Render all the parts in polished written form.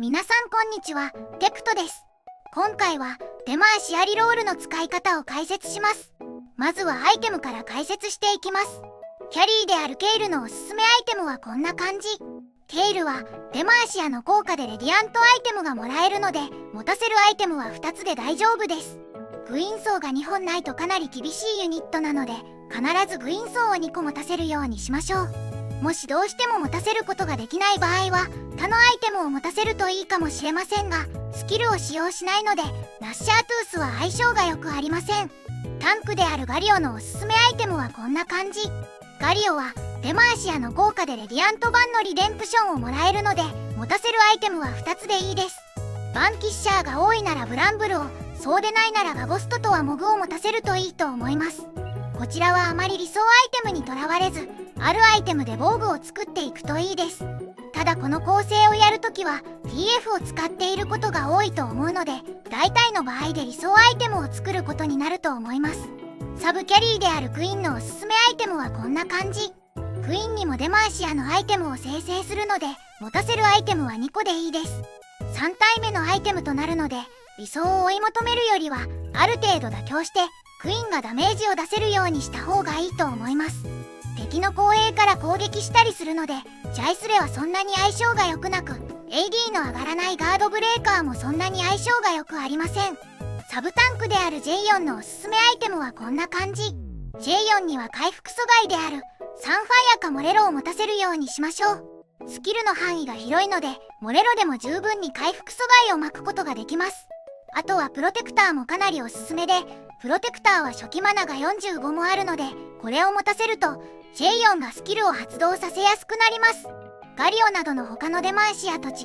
皆さんこんにちは、テプトです。今回は出回しやリロールの使い方を解説します。まずはアイテムから解説していきます。キャリーであるケイルのおすすめアイテムはこんな感じ。ケイルは出回しやの効果でレディアントアイテムがもらえるので、持たせるアイテムは2つで大丈夫です。グイーンソーが2本ないとかなり厳しいユニットなので、必ずグイーンソーを2個持たせるようにしましょう。もしどうしても持たせることができない場合は他のアイテムを持たせるといいかもしれませんが、スキルを使用しないのでナッシャートゥースは相性がよくありません。タンクであるガリオのおすすめアイテムはこんな感じ。ガリオはデマーシアの効果でレディアント版のリデンプションをもらえるので、持たせるアイテムは2つでいいです。バンキッシャーが多いならブランブルを、そうでないならガゴストとはモグを持たせるといいと思います。こちらはあまり理想アイテムにとらわれず、あるアイテムで防具を作っていくといいです。ただこの構成をやるときは TF を使っていることが多いと思うので、大体の場合で理想アイテムを作ることになると思います。サブキャリーであるクイーンのおすすめアイテムはこんな感じ。クイーンにもデマーシアのアイテムを生成するので、持たせるアイテムは2個でいいです。3体目のアイテムとなるので、理想を追い求めるよりはある程度妥協してクイーンがダメージを出せるようにした方がいいと思います。敵の後衛から攻撃したりするので、ジャイスレはそんなに相性が良くなく、 AD の上がらないガードブレーカーもそんなに相性が良くありません。サブタンクである J4 のおすすめアイテムはこんな感じ。 J4 には回復阻害であるサンファイアかモレロを持たせるようにしましょう。スキルの範囲が広いので、モレロでも十分に回復阻害を巻くことができます。あとはプロテクターもかなりおすすめで、プロテクターは初期マナが45もあるので、これを持たせると J4 がスキルを発動させやすくなります。ガリオなどの他のデマーシアと違い、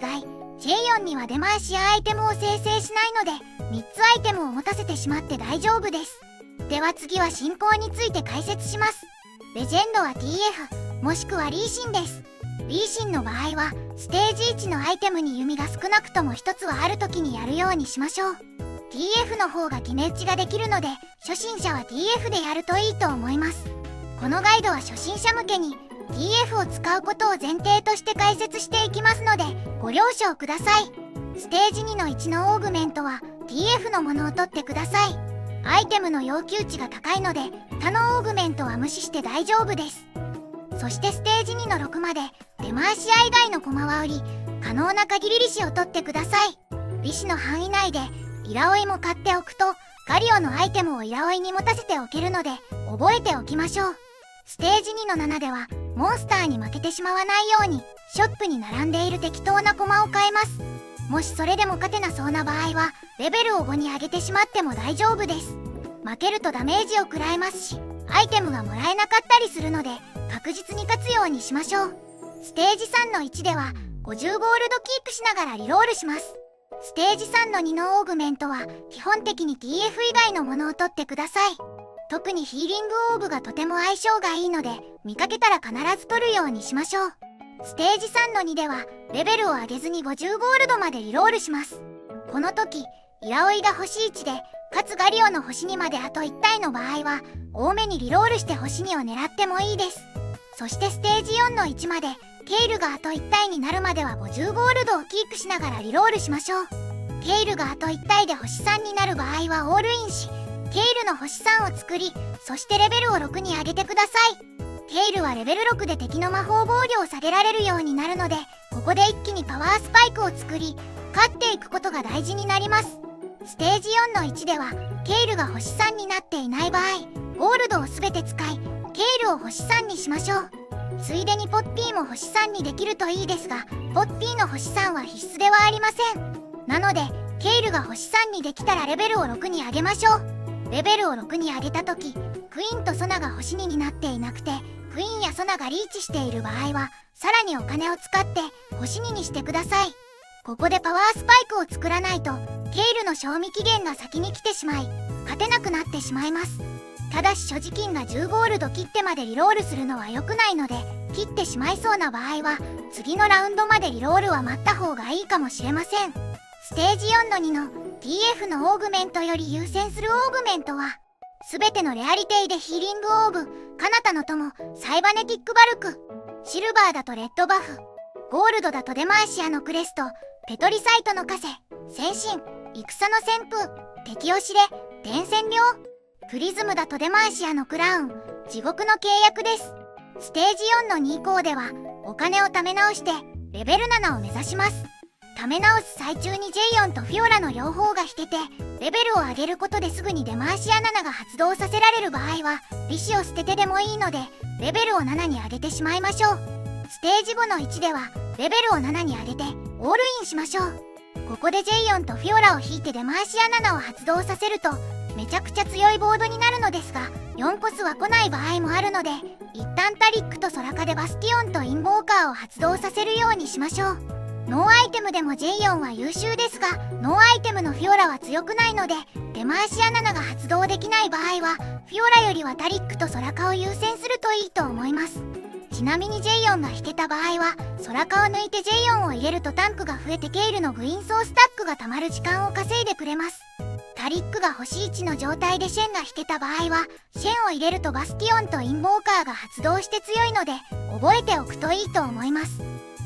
J4 にはデマーシアアイテムを生成しないので、3つアイテムを持たせてしまって大丈夫です。では次は進行について解説します。レジェンドは TF もしくはリーシンです。リーシンの場合はステージ1のアイテムに弓が少なくとも1つはある時にやるようにしましょう。 TF の方が決め打ちができるので、初心者は TF でやるといいと思います。このガイドは初心者向けに TF を使うことを前提として解説していきますのでご了承ください。ステージ2の1のオーグメントは TF のものを取ってください。アイテムの要求値が高いので他のオーグメントは無視して大丈夫です。そしてステージ2の6までデマーシア以外の駒は売り、可能な限り利子を取ってください。利子の範囲内でイラオイも買っておくとガリオのアイテムをイラオイに持たせておけるので覚えておきましょう。ステージ2の7ではモンスターに負けてしまわないようにショップに並んでいる適当な駒を買えます。もしそれでも勝てなそうな場合はレベルを5に上げてしまっても大丈夫です。負けるとダメージを食らいますし、アイテムがもらえなかったりするので確実に勝つようにしましょう。ステージ3の1では50ゴールドキープしながらリロールします。ステージ3の2のオーグメントは基本的に TF 以外のものを取ってください。特にヒーリングオーブがとても相性がいいので、見かけたら必ず取るようにしましょう。ステージ3の2ではレベルを上げずに50ゴールドまでリロールします。この時イラオイが星1でかつガリオの星2まであと1体の場合は多めにリロールして星2を狙ってもいいです。そしてステージ4の1までケイルがあと1体になるまでは50ゴールドをキープしながらリロールしましょう。ケイルがあと1体で星3になる場合はオールインし、ケイルの星3を作り、そしてレベルを6に上げてください。ケイルはレベル6で敵の魔法防御を下げられるようになるので、ここで一気にパワースパイクを作り勝っていくことが大事になります。ステージ4の1ではケイルが星3になっていない場合、ゴールドを全て使いケイルを星3にしましょう。ついでにポッピーも星3にできるといいですが、ポッピーの星3は必須ではありません。なのでケイルが星3にできたらレベルを6に上げましょう。レベルを6に上げた時、クイーンとソナが星2になっていなくてクイーンやソナがリーチしている場合はさらにお金を使って星2にしてください。ここでパワースパイクを作らないとケイルの賞味期限が先に来てしまい勝てなくなってしまいます。ただし所持金が10ゴールド切ってまでリロールするのは良くないので、切ってしまいそうな場合は次のラウンドまでリロールは待った方がいいかもしれません。ステージ4の2の TF のオーグメントより優先するオーグメントは全てのレアリティでヒーリングオーブ、彼方の友、サイバネティックバルク、シルバーだとレッドバフ、ゴールドだとデマーシアのクレスト、ペトリサイトの加勢、先進、戦の旋風、敵押しで、伝染病。プリズムだとデマーシアのクラウン、地獄の契約です。ステージ4の2以降では、お金を貯め直して、レベル7を目指します。貯め直す最中にジェイオンとフィオラの両方が引けて、レベルを上げることですぐにデマーシア7が発動させられる場合は、利子を捨ててでもいいので、レベルを7に上げてしまいましょう。ステージ5の1では、レベルを7に上げて、オールインしましょう。ここでジェイオンとフィオラを引いてデマーシア7を発動させると、めちゃくちゃ強いボードになるのですが、4コスは来ない場合もあるので、一旦タリックとソラカでバスティオンとインボーカーを発動させるようにしましょう。ノーアイテムでもジェイオンは優秀ですが、ノーアイテムのフィオラは強くないので、デマーシア7が発動できない場合は、フィオラよりはタリックとソラカを優先するといいと思います。ちなみにジェイオンが引けた場合は、ソラカを抜いてジェイオンを入れるとタンクが増えてケイルのグイーンソースタックが溜まる時間を稼いでくれます。タリックが星1の状態でシェンが引けた場合は、シェンを入れるとバスティオンとインボーカーが発動して強いので、覚えておくといいと思います。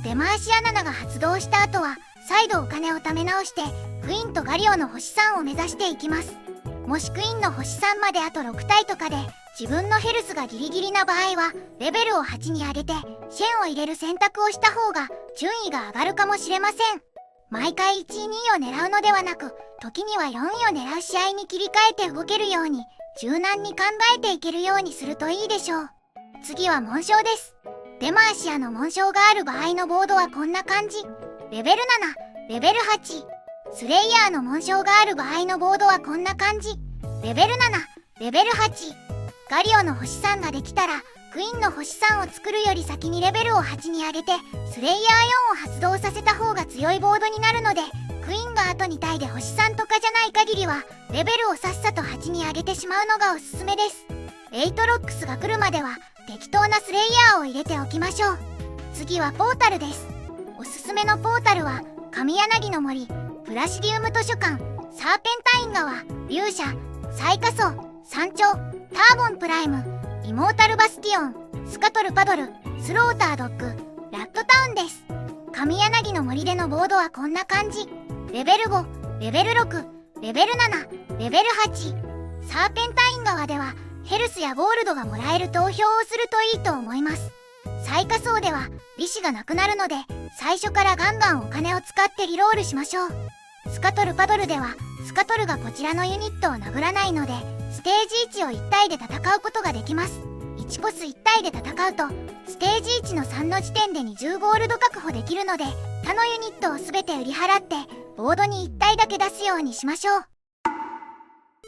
デマーシア7が発動した後は、再度お金を貯め直して、クイーンとガリオの星3を目指していきます。もしクイーンの星3まであと6体とかで、自分のヘルスがギリギリな場合は、レベルを8に上げて、シェンを入れる選択をした方が、順位が上がるかもしれません。毎回1位、2位を狙うのではなく、時には4位を狙う試合に切り替えて動けるように、柔軟に考えていけるようにするといいでしょう。次は紋章です。デマーシアの紋章がある場合のボードはこんな感じ。レベル7、レベル8。スレイヤーの紋章がある場合のボードはこんな感じ。レベル7、レベル8。ガリオの星3ができたら、クイーンの星3を作るより先にレベルを8に上げて、スレイヤー4を発動させた方が強いボードになるので、クイーンがあと2体で星3とかじゃない限りは、レベルをさっさと8に上げてしまうのがおすすめです。8ロックスが来るまでは、適当なスレイヤーを入れておきましょう。次はポータルです。おすすめのポータルは、神柳の森、プラシディウム図書館、サーペンタイン川、勇者、最下層、山頂、ターボンプライム、イモータルバスティオン、スカトルパドル、スロータードッグ、ラットタウンです。神柳の森でのボードはこんな感じ。レベル5、レベル6、レベル7、レベル8。サーペンタイン川ではヘルスやゴールドがもらえる投票をするといいと思います。最下層では利子がなくなるので、最初からガンガンお金を使ってリロールしましょう。スカトルパドルではスカトルがこちらのユニットを殴らないので、ステージ1を1体で戦うことができます。1コス1体で戦うと、ステージ1の3の時点で20ゴールド確保できるので、他のユニットを全て売り払って、ボードに1体だけ出すようにしましょう。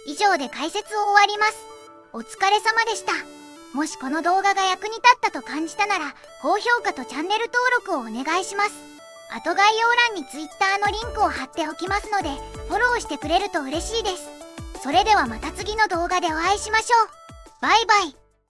以上で解説を終わります。お疲れ様でした。もしこの動画が役に立ったと感じたなら、高評価とチャンネル登録をお願いします。あと概要欄に Twitter のリンクを貼っておきますので、フォローしてくれると嬉しいです。それではまた次の動画でお会いしましょう。バイバイ。